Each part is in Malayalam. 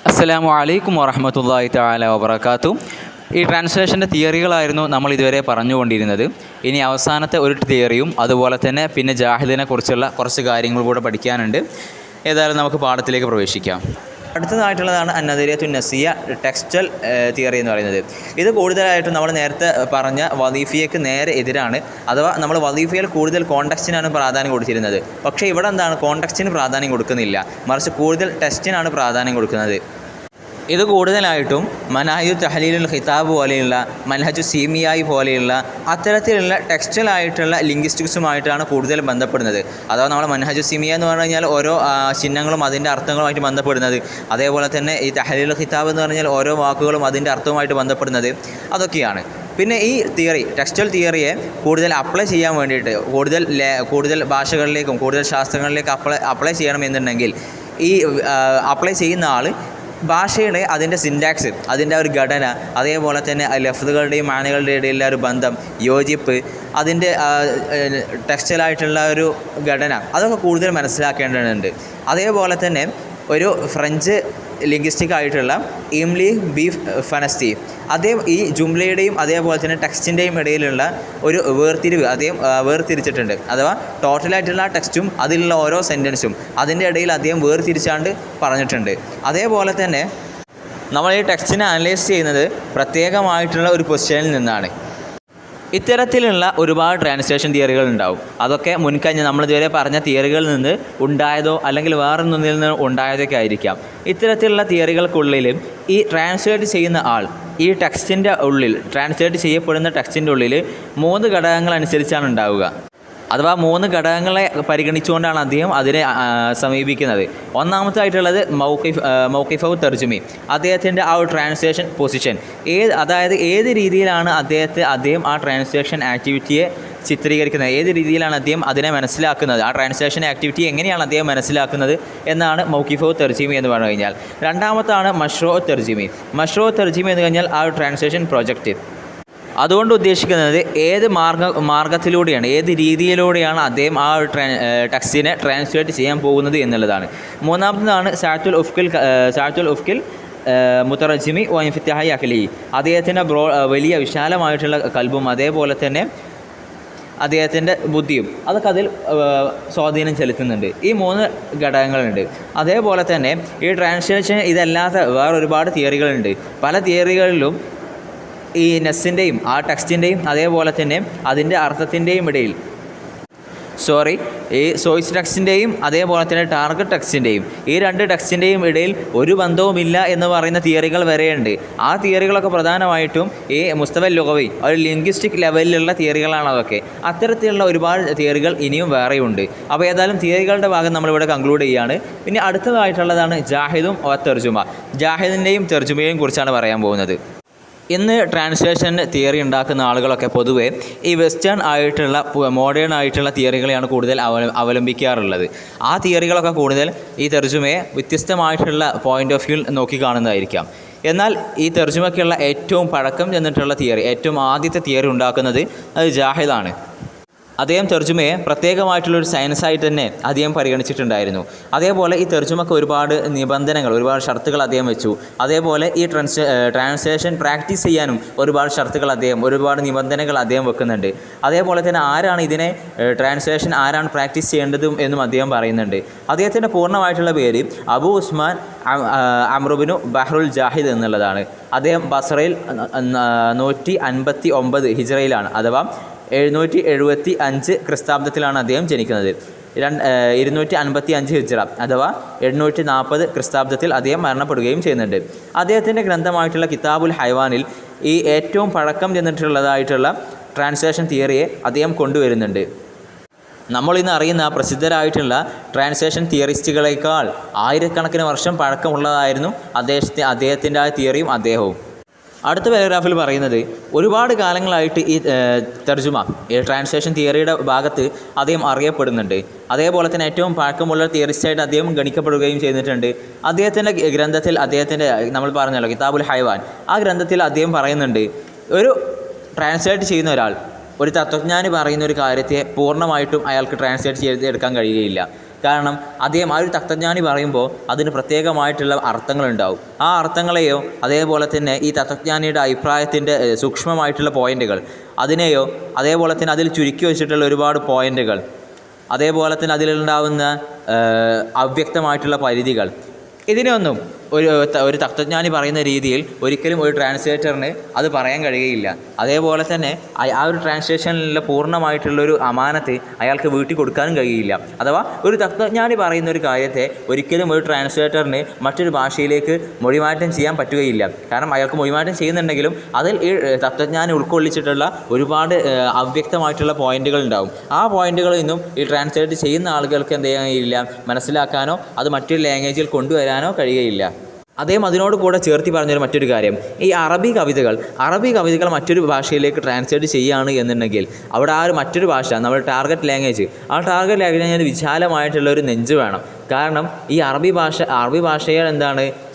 അസ്സലാമു അലൈക്കും വറഹ്മത്തുള്ളാഹി തആല വബറകാതുഹു. ഈ ട്രാൻസ്ലേഷൻ്റെ തിയറികളായിരുന്നു നമ്മൾ ഇതുവരെ പറഞ്ഞുകൊണ്ടിരുന്നത്. ഇനി അവസാനത്തെ ഒരു തിയറിയും അതുപോലെ തന്നെ പിന്നെ ജാഹിദിനെ കുറിച്ചുള്ള കുറച്ച് കാര്യങ്ങൾ കൂടെ പഠിക്കാനുണ്ട്. ഏതായാലും നമുക്ക് പാഠത്തിലേക്ക് പ്രവേശിക്കാം. അടുത്തതായിട്ടുള്ളതാണ് അന്നദരിയത്തുൻ നസിയ ടെക്സ്റ്റൽ തിയറി എന്ന് പറയുന്നത്. ഇത് കൂടുതലായിട്ടും നമ്മൾ നേരത്തെ പറഞ്ഞ വദീഫിയക്ക് നേരെ എതിരാണ്. അഥവാ നമ്മൾ വദീഫയിൽ കൂടുതൽ കോണ്ടക്സ്റ്റിനാണ് പ്രാധാന്യം കൊടുത്തിരുന്നത്. പക്ഷേ ഇവിടെ എന്താണ്, കോണ്ടക്സ്റ്റിന് പ്രാധാന്യം കൊടുക്കുന്നില്ല, മറിച്ച് കൂടുതൽ ടെക്സ്റ്റിനാണ് പ്രാധാന്യം കൊടുക്കുന്നത്. ഇത് കൂടുതലായിട്ടും മനാഹജു തഹ്ലീലുൽ ഖിതാബ് പോലെയുള്ള മൻഹജു സീമിയായി പോലെയുള്ള അത്തരത്തിലുള്ള ടെക്സ്റ്റലായിട്ടുള്ള ലിംഗ്വിസ്റ്റിക്സുമായിട്ടാണ് കൂടുതൽ ബന്ധപ്പെടുന്നത്. അഥവാ നമ്മൾ മൻഹജു സീമിയ എന്ന് പറഞ്ഞു കഴിഞ്ഞാൽ ഓരോ ചിഹ്നങ്ങളും അതിൻ്റെ അർത്ഥങ്ങളുമായിട്ട് ബന്ധപ്പെടുന്നത്, അതേപോലെ തന്നെ ഈ തഹ്ലീലുൽ ഖിതാബ് എന്ന് പറഞ്ഞാൽ ഓരോ വാക്കുകളും അതിൻ്റെ അർത്ഥവുമായിട്ട് ബന്ധപ്പെടുന്നത്, അതൊക്കെയാണ്. പിന്നെ ഈ തിയറി, ടെക്സ്റ്റൽ തിയറിയെ കൂടുതൽ അപ്ലൈ ചെയ്യാൻ വേണ്ടിയിട്ട് കൂടുതൽ ഭാഷകളിലേക്കും കൂടുതൽ ശാസ്ത്രങ്ങളിലേക്കും അപ്ലൈ ചെയ്യണമെന്നുണ്ടെങ്കിൽ ഈ അപ്ലൈ ചെയ്യുന്ന ആൾ ഭാഷയുടെ അതിൻ്റെ സിൻറ്റാക്സ്, അതിൻ്റെ ഒരു ഘടന, അതേപോലെ തന്നെ ലഫ്ദുകളുടെയും മാനകളുടെയും ഇടയിലുള്ള ഒരു ബന്ധം, യോജിപ്പ്, അതിൻ്റെ ടെക്സ്റ്റലായിട്ടുള്ള ഒരു ഘടന, അതൊക്കെ കൂടുതൽ മനസ്സിലാക്കേണ്ടതുണ്ട്. അതേപോലെ തന്നെ ഒരു ഫ്രഞ്ച് ലിംഗ്വിസ്റ്റിക് ആയിട്ടുള്ള ഇംലി ബീഫ് ഫനസ്തി, ഈ ജുംലയുടെയും അതേപോലെ തന്നെ ടെക്സ്റ്റിൻ്റെയും ഇടയിലുള്ള ഒരു വേർതിരിവ് വേർതിരിച്ചിട്ടുണ്ട്. അഥവാ ടോട്ടലായിട്ടുള്ള ടെക്സ്റ്റും അതിലുള്ള ഓരോ സെൻറ്റൻസും അതിൻ്റെ ഇടയിൽ അദ്ദേഹം വേർതിരിച്ചാണ്ട് പറഞ്ഞിട്ടുണ്ട്. അതേപോലെ തന്നെ നമ്മൾ ഈ ടെക്സ്റ്റിനെ അനലൈസ് ചെയ്യുന്നത് പ്രത്യേകമായിട്ടുള്ള ഒരു പൊസിഷനിൽ നിന്നാണ്. ഇത്തരത്തിലുള്ള ഒരുപാട് ട്രാൻസ്ലേഷൻ തിയറികൾ ഉണ്ടാവും. അതൊക്കെ മുൻകഴിഞ്ഞ നമ്മളിതുവരെ പറഞ്ഞ തിയറികളിൽ നിന്ന് ഉണ്ടായതോ അല്ലെങ്കിൽ വേറൊന്നിൽ നിന്ന് ഉണ്ടായതൊക്കെ ആയിരിക്കാം. ഇത്തരത്തിലുള്ള തിയറികൾക്കുള്ളിൽ ഈ ട്രാൻസ്ലേറ്റ് ചെയ്യുന്ന ആൾ ഈ ടെക്സ്റ്റിൻ്റെ ഉള്ളിൽ, ട്രാൻസ്ലേറ്റ് ചെയ്യപ്പെടുന്ന ടെക്സ്റ്റിൻ്റെ ഉള്ളിൽ 3 ഘടകങ്ങൾ അനുസരിച്ചാണ് ഉണ്ടാവുക. അഥവാ 3 ഘടകങ്ങളെ പരിഗണിച്ചുകൊണ്ടാണ് അദ്ദേഹം അതിനെ സമീപിക്കുന്നത്. ഒന്നാമതായിട്ടുള്ളത് മൗഖിഫു തർജുമി, അദ്ദേഹത്തിൻ്റെ ആ ഒരു ട്രാൻസ്ലേഷൻ പൊസിഷൻ, അതായത് ഏത് രീതിയിലാണ് അദ്ദേഹം ആ ട്രാൻസ്ലേഷൻ ആക്ടിവിറ്റിയെ ചിത്രീകരിക്കുന്നത്, ഏത് രീതിയിലാണ് അദ്ദേഹം അതിനെ മനസ്സിലാക്കുന്നത്, ആ ട്രാൻസ്ലേഷൻ ആക്ടിവിറ്റി എങ്ങനെയാണ് അദ്ദേഹം മനസ്സിലാക്കുന്നത് എന്നാണ് മൗഖിഫു തർജിമി എന്ന് പറഞ്ഞു കഴിഞ്ഞാൽ. രണ്ടാമത്താണ് മഷ്റൂ തർജിമി. മഷ്റൂ തർജിമി എന്ന് കഴിഞ്ഞാൽ ആ ഒരു ട്രാൻസ്ലേഷൻ പ്രോജക്റ്റ്. അതുകൊണ്ട് ഉദ്ദേശിക്കുന്നത് ഏത് മാർഗത്തിലൂടെയാണ്, ഏത് രീതിയിലൂടെയാണ് അദ്ദേഹം ആ ഒരു ടെക്സ്റ്റിനെ ട്രാൻസ്ലേറ്റ് ചെയ്യാൻ പോകുന്നത് എന്നുള്ളതാണ്. മൂന്നാമതാണ് സാറ്റുൽ ഉഫ്കിൽ മുത്തറജിമി വ ഇൻഫിത്താഹി അഖ്ലി, അദ്ദേഹത്തിൻ്റെ വലിയ വിശാലമായിട്ടുള്ള കൽബും അതേപോലെ തന്നെ അദ്ദേഹത്തിൻ്റെ ബുദ്ധിയും അതൊക്കെ അതിൽ സ്വാധീനം ചെലുത്തുന്നുണ്ട്. ഈ 3 ഘടകങ്ങളുണ്ട്. അതേപോലെ തന്നെ ഈ ട്രാൻസ്ലേഷൻ ഇതല്ലാത്ത വേറെ ഒരുപാട് തിയറികളുണ്ട്. പല തിയറികളിലും ഈ നെസ്സിൻ്റെയും ആ ടെക്സ്റ്റിൻ്റെയും അതേപോലെ തന്നെ അതിൻ്റെ അർത്ഥത്തിൻ്റെയും ഇടയിൽ ഈ സോഴ്സ് ടെക്സ്റ്റിൻ്റെയും അതേപോലെ തന്നെ ടാർഗറ്റ് ടെക്സ്റ്റിൻ്റെയും ഈ 2 ടെക്സ്റ്റിൻ്റെയും ഇടയിൽ ഒരു ബന്ധവുമില്ല എന്ന് പറയുന്ന തിയറികൾ വരെയുണ്ട്. ആ തിയറികളൊക്കെ പ്രധാനമായിട്ടും ഈ മുസ്തവൽ ലുഗവി, ഒരു ലിംഗ്വിസ്റ്റിക് ലെവലിലുള്ള തിയറികളാണ് അതൊക്കെ. അത്തരത്തിലുള്ള ഒരുപാട് തിയറികൾ ഇനിയും വേറെയുണ്ട്. അപ്പോൾ ഏതായാലും തിയറികളുടെ ഭാഗം നമ്മളിവിടെ കൺക്ലൂഡ് ചെയ്യുകയാണ്. പിന്നെ അടുത്തതായിട്ടുള്ളതാണ് ജാഹിദും തർജുമ. ജാഹിദിൻ്റെയും തർജുമയെയും കുറിച്ചാണ് പറയാൻ പോകുന്നത്. ഇന്ന് ട്രാൻസ്ലേഷൻ തിയറി ഉണ്ടാക്കുന്ന ആളുകളൊക്കെ പൊതുവേ ഈ വെസ്റ്റേൺ ആയിട്ടുള്ള മോഡേൺ ആയിട്ടുള്ള തിയറികളെയാണ് കൂടുതൽ അവലംബിക്കാറുള്ളത്. ആ തിയറികളൊക്കെ കൂടുതൽ ഈ തർജുമയെ വ്യത്യസ്തമായിട്ടുള്ള പോയിൻ്റ് ഓഫ് വ്യൂ നോക്കി കാണുന്നതായിരിക്കാം. എന്നാൽ ഈ തർജുമയ്ക്കുള്ള ഏറ്റവും പഴക്കം ചെന്നിട്ടുള്ള തിയറി, ഏറ്റവും ആദ്യത്തെ തിയറി ഉണ്ടാക്കുന്നത് അത് ജാഹിദാണ്. അദ്ദേഹം തർജുമയെ പ്രത്യേകമായിട്ടുള്ളൊരു സയൻസായിട്ട് തന്നെ അദ്ദേഹം പരിഗണിച്ചിട്ടുണ്ടായിരുന്നു. അതേപോലെ ഈ തർജുമയ്ക്ക് ഒരുപാട് നിബന്ധനകൾ, ഒരുപാട് ഷർത്തുകൾ അദ്ദേഹം വെച്ചു. അതേപോലെ ഈ ട്രാൻസ്ലേഷൻ പ്രാക്ടീസ് ചെയ്യാനും ഒരുപാട് നിബന്ധനകൾ അദ്ദേഹം വെക്കുന്നുണ്ട്. അതേപോലെ തന്നെ ആരാണ് പ്രാക്ടീസ് ചെയ്യേണ്ടതും എന്നും അദ്ദേഹം പറയുന്നുണ്ട്. അദ്ദേഹത്തിൻ്റെ പൂർണ്ണമായിട്ടുള്ള പേര് അബു ഉസ്മാൻ അമ്രുബിനു ബഹ്റുൽ ജാഹിദ് എന്നുള്ളതാണ്. അദ്ദേഹം ബസ്രയിൽ 159 ഹിജ്റയിലാണ്, അഥവാ 775 ക്രിസ്താബ്ദത്തിലാണ് അദ്ദേഹം ജനിക്കുന്നത്. 255 ഹിജ്റ അഥവാ 840 ക്രിസ്താബ്ദത്തിൽ അദ്ദേഹം മരണപ്പെടുകയും ചെയ്യുന്നുണ്ട്. അദ്ദേഹത്തിൻ്റെ ഗ്രന്ഥമായിട്ടുള്ള കിതാബുൽ ഹൈവാനിൽ ഈ ഏറ്റവും പഴക്കം ചെന്നിട്ടുള്ളതായിട്ടുള്ള ട്രാൻസ്ലേഷൻ തിയറിയെ അദ്ദേഹം കൊണ്ടുവരുന്നുണ്ട്. നമ്മളിന്ന് അറിയുന്ന പ്രസിദ്ധരായിട്ടുള്ള ട്രാൻസ്ലേഷൻ തിയറിസ്റ്റുകളേക്കാൾ ആയിരക്കണക്കിന് വർഷം പഴക്കമുള്ളതായിരുന്നു അദ്ദേഹത്തിൻ്റെ ആ തിയറിയും അദ്ദേഹവും. അടുത്ത പാരഗ്രാഫിൽ പറയുന്നത് ഒരുപാട് കാലങ്ങളായിട്ട് ഈ തർജുമ, ഈ ട്രാൻസ്ലേഷൻ തിയറിയുടെ ഭാഗത്ത് അദ്ദേഹം അറിയപ്പെടുന്നുണ്ട്. അതേപോലെ തന്നെ ഏറ്റവും പഴക്കമുള്ള തിയറിസ്റ്റായിട്ട് അദ്ദേഹം ഗണിക്കപ്പെടുകയും ചെയ്തിട്ടുണ്ട്. അദ്ദേഹത്തിൻ്റെ ഗ്രന്ഥത്തിൽ, നമ്മൾ പറഞ്ഞല്ലോ കിതാബുൽ ഹൈവാൻ, ആ ഗ്രന്ഥത്തിൽ അദ്ദേഹം പറയുന്നുണ്ട്, ഒരു ട്രാൻസ്ലേറ്റ് ചെയ്യുന്ന ഒരാൾ, ഒരു തത്വജ്ഞാനി പറയുന്ന ഒരു കാര്യത്തെ പൂർണ്ണമായിട്ടും അയാൾക്ക് ട്രാൻസ്ലേറ്റ് ചെയ്തെടുക്കാൻ കഴിയുകയില്ല. കാരണം അദ്ദേഹം ആ ഒരു തത്വജ്ഞാനി പറയുമ്പോൾ അതിന് പ്രത്യേകമായിട്ടുള്ള അർത്ഥങ്ങളുണ്ടാവും. ആ അർത്ഥങ്ങളെയോ അതേപോലെ തന്നെ ഈ തത്വജ്ഞാനിയുടെ അഭിപ്രായത്തിൻ്റെ സൂക്ഷ്മമായിട്ടുള്ള പോയിൻ്റുകൾ അതിനെയോ അതേപോലെ തന്നെ അതിൽ ചുരുക്കി വെച്ചിട്ടുള്ള ഒരുപാട് പോയിൻ്റുകൾ, അതേപോലെ തന്നെ അതിലുണ്ടാവുന്ന അവ്യക്തമായിട്ടുള്ള പരിധികൾ, ഇതിനെയൊന്നും ഒരു തത്വജ്ഞാനി പറയുന്ന രീതിയിൽ ഒരിക്കലും ഒരു ട്രാൻസ്ലേറ്ററിന് അത് പറയാൻ കഴിയുകയില്ല. അതേപോലെ തന്നെ ആ ഒരു ട്രാൻസ്ലേഷനിലുള്ള പൂർണ്ണമായിട്ടുള്ളൊരു അമാനത്ത് അയാൾക്ക് വീട്ടിൽ കൊടുക്കാനും കഴിയില്ല. അഥവാ ഒരു തത്വജ്ഞാനി പറയുന്ന ഒരു കാര്യത്തെ ഒരിക്കലും ഒരു ട്രാൻസ്ലേറ്ററിന് മറ്റൊരു ഭാഷയിലേക്ക് മൊഴിമാറ്റം ചെയ്യാൻ പറ്റുകയില്ല. കാരണം അയാൾക്ക് മൊഴിമാറ്റം ചെയ്യുന്നുണ്ടെങ്കിലും അതിൽ ഈ തത്വജ്ഞാനി ഉൾക്കൊള്ളിച്ചിട്ടുള്ള ഒരുപാട് അവ്യക്തമായിട്ടുള്ള പോയിന്റുകൾ ഉണ്ടാവും. ആ പോയിന്റുകളിൽ നിന്നും ഈ ട്രാൻസ്ലേറ്റ് ചെയ്യുന്ന ആളുകൾക്ക് എന്ത് ചെയ്യാൻ കഴിയില്ല, മനസ്സിലാക്കാനോ അത് മറ്റൊരു ലാംഗ്വേജിൽ കൊണ്ടുവരാനോ കഴിയുകയില്ല. അദ്ദേഹം അതിനോട് കൂടെ ചേർത്തി പറഞ്ഞൊരു മറ്റൊരു കാര്യം, ഈ അറബി കവിതകൾ മറ്റൊരു ഭാഷയിലേക്ക് ട്രാൻസ്ലേറ്റ് ചെയ്യുകയാണ് എന്നുണ്ടെങ്കിൽ അവിടെ ആ ഒരു മറ്റൊരു ഭാഷ, നമ്മുടെ ടാർഗറ്റ് ലാംഗ്വേജ്, ആ ടാർഗറ്റ് ലാംഗ്വേജിന് വിശാലമായിട്ടുള്ള ഒരു നെഞ്ച് വേണം. കാരണം ഈ അറബി ഭാഷയെ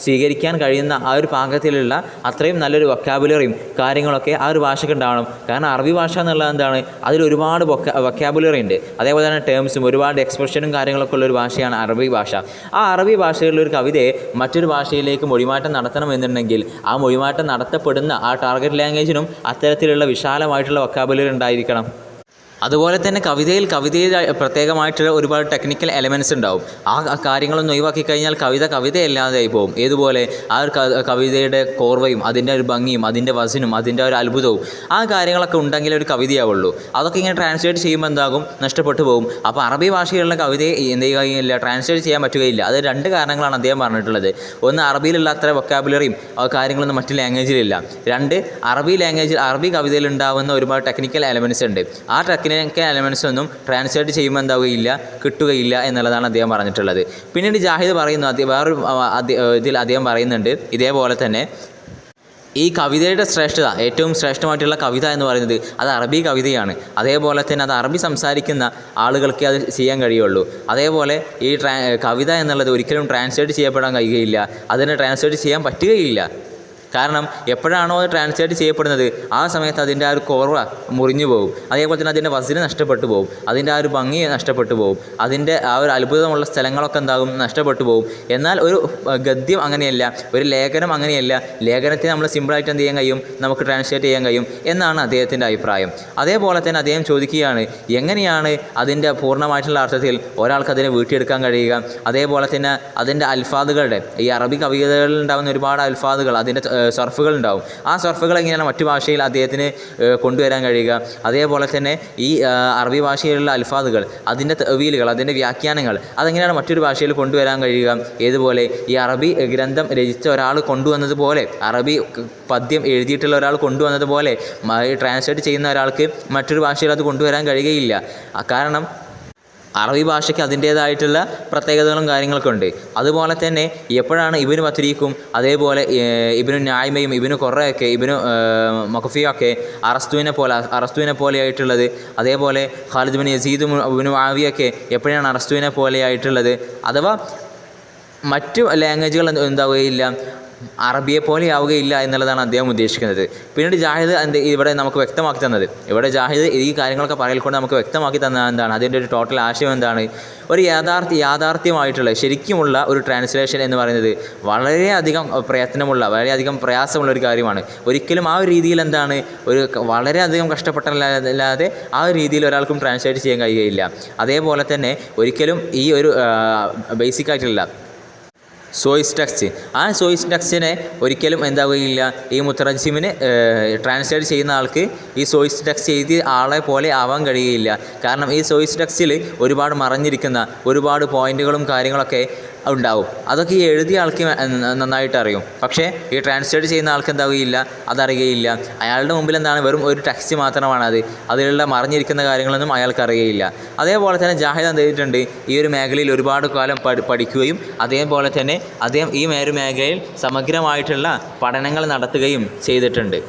സ്വീകരിക്കാൻ കഴിയുന്ന ആ ഒരു പാകത്തിലുള്ള അത്രയും നല്ലൊരു വൊക്കാബുലറിയും കാര്യങ്ങളൊക്കെ ആ ഒരു ഭാഷയ്ക്ക് ഉണ്ടാവണം. കാരണം അറബി ഭാഷ എന്നുള്ളത് അതിലൊരുപാട് വൊക്കാബുലറി ഉണ്ട്. അതേപോലെ തന്നെ ടേംസും ഒരുപാട് എക്സ്പ്രഷനും കാര്യങ്ങളൊക്കെ ഉള്ളൊരു ഭാഷയാണ് അറബി ഭാഷ. ആ അറബി ഭാഷയിലുള്ളൊരു കവിതയെ മറ്റൊരു ഭാഷയിലേക്ക് മൊഴിമാറ്റം നടത്തണമെന്നുണ്ടെങ്കിൽ ആ മൊഴിമാറ്റം നടത്തപ്പെടുന്ന ആ ടാർഗറ്റ് ലാംഗ്വേജിനും അത്തരത്തിലുള്ള വിശാലമായിട്ടുള്ള വൊക്കാബുലറി ഉണ്ടായിരിക്കണം. അതുപോലെ തന്നെ കവിതയിൽ പ്രത്യേകമായിട്ടുള്ള ഒരുപാട് ടെക്നിക്കൽ എലമെൻറ്റ്സ് ഉണ്ടാവും. ആ കാര്യങ്ങളൊന്നും ഒഴിവാക്കി കഴിഞ്ഞാൽ കവിതയല്ലാതെയായി പോകും. ഏതുപോലെ ആ ഒരു കവിതയുടെ കോർവയും അതിൻ്റെ ഒരു ഭംഗിയും അതിൻ്റെ വസനും അതിൻ്റെ ഒരു അത്ഭുതവും ആ കാര്യങ്ങളൊക്കെ ഉണ്ടെങ്കിലേ ഒരു കവിതയാവുള്ളൂ. അതൊക്കെ ഇങ്ങനെ ട്രാൻസ്ലേറ്റ് ചെയ്യുമ്പോൾ എന്താകും, നഷ്ടപ്പെട്ടു പോകും. അപ്പോൾ അറബി ഭാഷയിലുള്ള കവിതയെ എന്ത് ചെയ്യുകയില്ല, ട്രാൻസ്ലേറ്റ് ചെയ്യാൻ പറ്റുകയില്ല. അത് രണ്ട് കാരണങ്ങളാണ് അദ്ദേഹം പറഞ്ഞിട്ടുള്ളത്. ഒന്ന്, അറബിയിലുള്ള അത്ര വൊക്കാബുലറിയും കാര്യങ്ങളൊന്നും മറ്റു ലാംഗ്വേജിലില്ല. രണ്ട്, അറബി കവിതയിൽ ഉണ്ടാകുന്ന ഒരുപാട് ടെക്നിക്കൽ എലമെൻറ്റ്സ് ഉണ്ട്. ആ ടെക്നിക്കൽ എലമെൻറ്റ്സ് ഒന്നും ട്രാൻസ്ലേറ്റ് ചെയ്യുമ്പോൾ കിട്ടുകയില്ല എന്നുള്ളതാണ് അദ്ദേഹം പറഞ്ഞിട്ടുള്ളത്. പിന്നീട് ജാഹിദ് പറയുന്നു, വേറൊരു ഇതിൽ അദ്ദേഹം പറയുന്നുണ്ട്, ഇതേപോലെ തന്നെ ഈ കവിതയുടെ ശ്രേഷ്ഠത, ഏറ്റവും ശ്രേഷ്ഠമായിട്ടുള്ള കവിത എന്ന് പറയുന്നത് അത് അറബി കവിതയാണ്. അതേപോലെ തന്നെ അത് അറബി സംസാരിക്കുന്ന ആളുകൾക്ക് അത് ചെയ്യാൻ കഴിയുള്ളൂ. അതേപോലെ ഈ കവിത എന്നുള്ളത് ഒരിക്കലും ട്രാൻസ്ലേറ്റ് ചെയ്യപ്പെടാൻ കഴിയുകയില്ല, അതിനെ ട്രാൻസ്ലേറ്റ് ചെയ്യാൻ പറ്റുകയില്ല. കാരണം എപ്പോഴാണോ അത് ട്രാൻസ്ലേറ്റ് ചെയ്യപ്പെടുന്നത് ആ സമയത്ത് അതിൻ്റെ ആ ഒരു കോർവ മുറിഞ്ഞു പോകും. അതേപോലെ തന്നെ അതിൻ്റെ വസന നഷ്ടപ്പെട്ടു പോകും, അതിൻ്റെ ആ ഒരു ഭംഗി നഷ്ടപ്പെട്ടു പോകും, അതിൻ്റെ ആ ഒരു അത്ഭുതമുള്ള സ്ഥലങ്ങളൊക്കെ നഷ്ടപ്പെട്ടു പോകും. എന്നാൽ ഒരു ഗദ്യം അങ്ങനെയല്ല, ഒരു ലേഖനം അങ്ങനെയല്ല. ലേഖനത്തെ നമ്മൾ സിമ്പിളായിട്ട് എന്ത് ചെയ്യാൻ കഴിയും, നമുക്ക് ട്രാൻസ്ലേറ്റ് ചെയ്യാൻ കഴിയും എന്നാണ് അദ്ദേഹത്തിൻ്റെ അഭിപ്രായം. അതേപോലെ തന്നെ അദ്ദേഹം ചോദിക്കുകയാണ്, എങ്ങനെയാണ് അതിൻ്റെ പൂർണ്ണമായിട്ടുള്ള അർത്ഥത്തിൽ ഒരാൾക്ക് അതിനെ വീട്ടിയെടുക്കാൻ കഴിയുക. അതേപോലെ തന്നെ അതിൻ്റെ അൽഫാദുകളുടെ, ഈ അറബി കവിതകളിൽ ഉണ്ടാകുന്ന ഒരുപാട് അൽഫാദുകൾ, അതിൻ്റെ സർഫുകൾ ഉണ്ടാവും. ആ സർഫുകൾ എങ്ങനെയാണ് മറ്റു ഭാഷയിൽ അദ്ദേഹത്തിന് കൊണ്ടുവരാൻ കഴിയുക. അതേപോലെ തന്നെ ഈ അറബി ഭാഷയിലുള്ള അൽഫാദുകൾ, അതിൻ്റെ തവീലുകൾ, അതിൻ്റെ വ്യാഖ്യാനങ്ങൾ അതെങ്ങനെയാണ് മറ്റൊരു ഭാഷയിൽ കൊണ്ടുവരാൻ കഴിയുക. ഏതുപോലെ ഈ അറബി ഗ്രന്ഥം രചിച്ച ഒരാൾ കൊണ്ടുവന്നതുപോലെ, അറബി പദ്യം എഴുതിയിട്ടുള്ള ഒരാൾ കൊണ്ടുവന്നതുപോലെ ട്രാൻസ്ലേറ്റ് ചെയ്യുന്ന ഒരാൾക്ക് മറ്റൊരു ഭാഷയിൽ അത് കൊണ്ടുവരാൻ കഴിയുകയില്ല. കാരണം അറബി ഭാഷയ്ക്ക് അതിൻ്റേതായിട്ടുള്ള പ്രത്യേകതകളും കാര്യങ്ങളൊക്കെ ഉണ്ട്. അതുപോലെ തന്നെ എപ്പോഴാണ് ഇബ്നു ബത്തൂരിക്കും അതേപോലെ ഇബ്നു നായിമയും ഇബ്നു ഖുറയൊക്കെ ഇബ്നു മഖ്ഫിയൊക്കെ അറസ്തുവിനെ പോലെയായിട്ടുള്ളത്, അതേപോലെ ഖാലിദ് ബിൻ യസീദ് ഇബ്നു മുആവിയൊക്കെ എപ്പോഴാണ് അറസ്തുവിനെ പോലെയായിട്ടുള്ളത്. അഥവാ മറ്റു ലാംഗ്വേജുകൾ എന്താവുകയില്ല, അറബിയെ പോലെ ആവുകയില്ല എന്നുള്ളതാണ് അദ്ദേഹം ഉദ്ദേശിക്കുന്നത്. പിന്നീട് ജാഹിദ് ഇവിടെ നമുക്ക് വ്യക്തമാക്കി തന്നത്, ഇവിടെ ജാഹിദ് ഈ കാര്യങ്ങളൊക്കെ പറയൽക്കൊണ്ട് നമുക്ക് വ്യക്തമാക്കി തന്നത് എന്താണ്, അതിൻ്റെ ഒരു ടോട്ടൽ ആശയം എന്താണ്, ഒരു യാഥാർത്ഥ്യമായിട്ടുള്ള ശരിക്കുമുള്ള ഒരു ട്രാൻസ്ലേഷൻ എന്ന് പറയുന്നത് വളരെയധികം വളരെയധികം പ്രയാസമുള്ള ഒരു കാര്യമാണ്. ഒരിക്കലും ആ ഒരു രീതിയിൽ വളരെയധികം കഷ്ടപ്പെട്ടല്ലാതെ ആ ഒരു രീതിയിൽ ഒരാൾക്കും ട്രാൻസ്ലേറ്റ് ചെയ്യാൻ കഴിയുകയില്ല. അതേപോലെ തന്നെ ഒരിക്കലും ഈ ഒരു ബേസിക്കായിട്ടുള്ള സോയിസ് ടെക്സ്റ്റ്, ആ സോയിസ് ടെക്സ്റ്റിനെ ഒരിക്കലും എന്താവുകയില്ല, ഈ മുത്തറജിമിന് ട്രാൻസ്ലേറ്റ് ചെയ്യുന്ന ആൾക്ക് ഈ സോയിസ് ടെക്സ്റ്റ് എഴുതിയ ആളെ പോലെ ആവാൻ കഴിയുകയില്ല. കാരണം ഈ സോയിസ് ടെക്സ്റ്റിൽ ഒരുപാട് മറഞ്ഞിരിക്കുന്ന ഒരുപാട് പോയിന്റുകളും കാര്യങ്ങളൊക്കെ ഉണ്ടാവും. അതൊക്കെ ഈ എഴുതിയ ആൾക്ക് നന്നായിട്ട് അറിയും. പക്ഷേ ഈ ട്രാൻസ്ലേറ്റ് ചെയ്യുന്ന ആൾക്ക് എന്താവുകയില്ല, അതറിയുകയില്ല. അയാളുടെ മുമ്പിൽ വെറും ഒരു ടെക്സ്റ്റ് മാത്രമാണ് അതിലുള്ള മറിഞ്ഞിരിക്കുന്ന കാര്യങ്ങളൊന്നും അയാൾക്ക് അറിയുകയില്ല. അതേപോലെ തന്നെ ജാഹിദ് എന്ത് ചെയ്തിട്ടുണ്ട്, ഈ ഒരു മേഖലയിൽ ഒരുപാട് കാലം പഠിക്കുകയും അതേപോലെ തന്നെ അദ്ദേഹം ഈ മേഖലയിൽ സമഗ്രമായിട്ടുള്ള പഠനങ്ങൾ നടത്തുകയും ചെയ്തിട്ടുണ്ട്.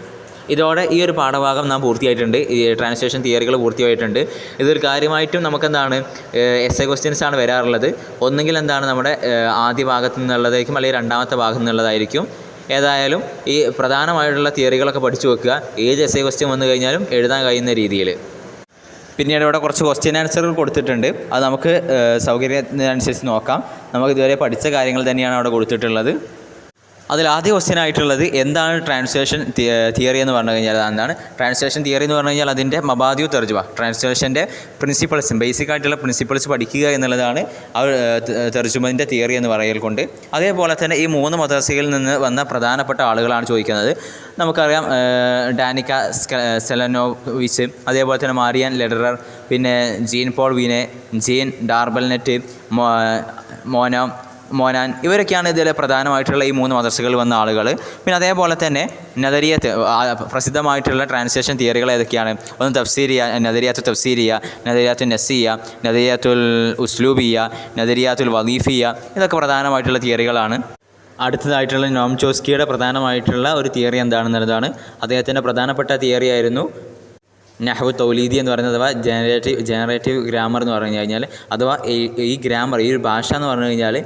ഇതോടെ ഈ ഒരു പാഠഭാഗം നാം പൂർത്തിയായിട്ടുണ്ട്. ഈ ട്രാൻസ്ലേഷൻ തിയറികൾ പൂർത്തിയായിട്ടുണ്ട്. ഇതൊരു കാര്യമായിട്ടും എസ്സേ ക്വസ്റ്റ്യൻസ് ആണ് വരാറുള്ളത്. ഒന്നുകിൽ നമ്മുടെ ആദ്യ ഭാഗത്തു നിന്നുള്ളതായിരിക്കും, അല്ലെങ്കിൽ രണ്ടാമത്തെ ഭാഗത്തു നിന്നുള്ളതായിരിക്കും. ഏതായാലും ഈ പ്രധാനമായിട്ടുള്ള തിയറികളൊക്കെ പഠിച്ചു വെക്കുക. ഏത് എസ്സേ ക്വസ്റ്റ്യൻ വന്നു കഴിഞ്ഞാലും എഴുതാൻ കഴിയുന്ന രീതിയിൽ. പിന്നീട് ഇവിടെ കുറച്ച് ക്വസ്റ്റ്യൻ ആൻസറുകൾ കൊടുത്തിട്ടുണ്ട്. അത് നമുക്ക് സൗകര്യത്തിനനുസരിച്ച് നോക്കാം. നമുക്ക് ഇതുവരെ പഠിച്ച കാര്യങ്ങൾ തന്നെയാണ് അവിടെ കൊടുത്തിട്ടുള്ളത്. അതിൽ ആദ്യ ക്വസ്റ്റ്യൻ ആയിട്ടുള്ളത് എന്താണ് ട്രാൻസ്ലേഷൻ തിയറി എന്ന് പറഞ്ഞു കഴിഞ്ഞാൽ എന്താണ് ട്രാൻസ്ലേഷൻ തിയറി എന്ന് പറഞ്ഞു കഴിഞ്ഞാൽ അതിൻ്റെ മബാദിയു തർജുമ, ട്രാൻസ്ലേഷൻ്റെ പ്രിൻസിപ്പിൾസും ബേസിക് ആയിട്ടുള്ള പ്രിൻസിപ്പിൾസ് പഠിക്കുക എന്നുള്ളതാണ് ആ തർജുമൻ്റെ തിയറി എന്ന് പറയൽ കൊണ്ട്. അതേപോലെ തന്നെ ഈ 3 മദ്രസയിൽ നിന്ന് വന്ന പ്രധാനപ്പെട്ട ആളുകളാണ് ചോദിക്കുന്നത്. നമുക്കറിയാം ഡാനിക്ക സെലനോവിച്ച്, അതേപോലെ തന്നെ മാരിയൻ ലെഡറർ, പിന്നെ ജീൻ പോൾ വീനെ, ജീൻ ഡാർബൽനെറ്റ്, മോനാൻ, ഇവരൊക്കെയാണ് ഇതിലെ പ്രധാനമായിട്ടുള്ള ഈ 3 മദ്രസകളിൽ വന്ന ആളുകൾ. പിന്നെ അതേപോലെ തന്നെ നദരിയത്ത് പ്രസിദ്ധമായിട്ടുള്ള ട്രാൻസ്ലേഷൻ തിയറികൾ ഏതൊക്കെയാണ്? ഒന്ന് തഫ്സീരിയ, നദരിയാത്തു തഫ്സീരിയ, നദരിയാത്തു നസ്സിയ, നദരിയാത്തുൽ ഉസ്ലൂബിയ, നദരിയാത്തുൽ വദീഫിയ, ഇതൊക്കെ പ്രധാനമായിട്ടുള്ള തിയറികളാണ്. അടുത്തതായിട്ടുള്ള നോം ചോസ്കിയുടെ പ്രധാനമായിട്ടുള്ള ഒരു തിയറി എന്താണെന്നുള്ളതാണ്. അദ്ദേഹത്തിൻ്റെ പ്രധാനപ്പെട്ട തിയറി ആയിരുന്നു നഹ്വു തൗലീദി എന്ന് പറയുന്നത്, അഥവാ ജനറേറ്റീവ് ഗ്രാമർ എന്ന് പറഞ്ഞു കഴിഞ്ഞാൽ, അഥവാ ഈ ഗ്രാമർ, ഈ ഒരു ഭാഷ എന്ന് പറഞ്ഞു കഴിഞ്ഞാൽ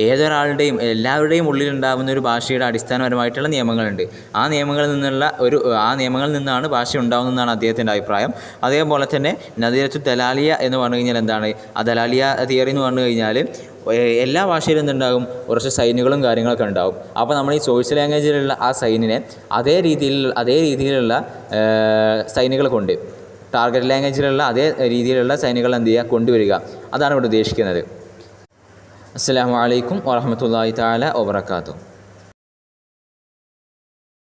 ഏതൊരാളുടെയും എല്ലാവരുടെയും ഉള്ളിലുണ്ടാകുന്ന ഒരു ഭാഷയുടെ അടിസ്ഥാനപരമായിട്ടുള്ള നിയമങ്ങളുണ്ട്. ആ നിയമങ്ങളിൽ നിന്നാണ് ഭാഷ ഉണ്ടാകുന്നതെന്നാണ് അദ്ദേഹത്തിൻ്റെ അഭിപ്രായം. അതേപോലെ തന്നെ നദീറത്തു ദലാലിയ എന്ന് പറഞ്ഞു കഴിഞ്ഞാൽ എന്താണ്? ആ ദലാലിയ തിയറി എന്ന് പറഞ്ഞു കഴിഞ്ഞാൽ എല്ലാ ഭാഷയിലും എന്തുണ്ടാകും? കുറച്ച് സൈനുകളും കാര്യങ്ങളൊക്കെ ഉണ്ടാകും. അപ്പോൾ നമ്മൾ ഈ സോഴ്സ് ലാംഗ്വേജിലുള്ള ആ സൈനിനെ അതേ രീതിയിലുള്ള സൈനുകൾ കൊണ്ട് ടാർഗറ്റ് ലാംഗ്വേജിലുള്ള അതേ രീതിയിലുള്ള സൈനുകൾ എന്ത് ചെയ്യുക? കൊണ്ടുവരിക. അതാണ് ഇവിടെ ഉദ്ദേശിക്കുന്നത്. അസ്സലാമു അലൈക്കും വറഹ്മത്തുള്ളാഹി തആല വബറകാതുഹു.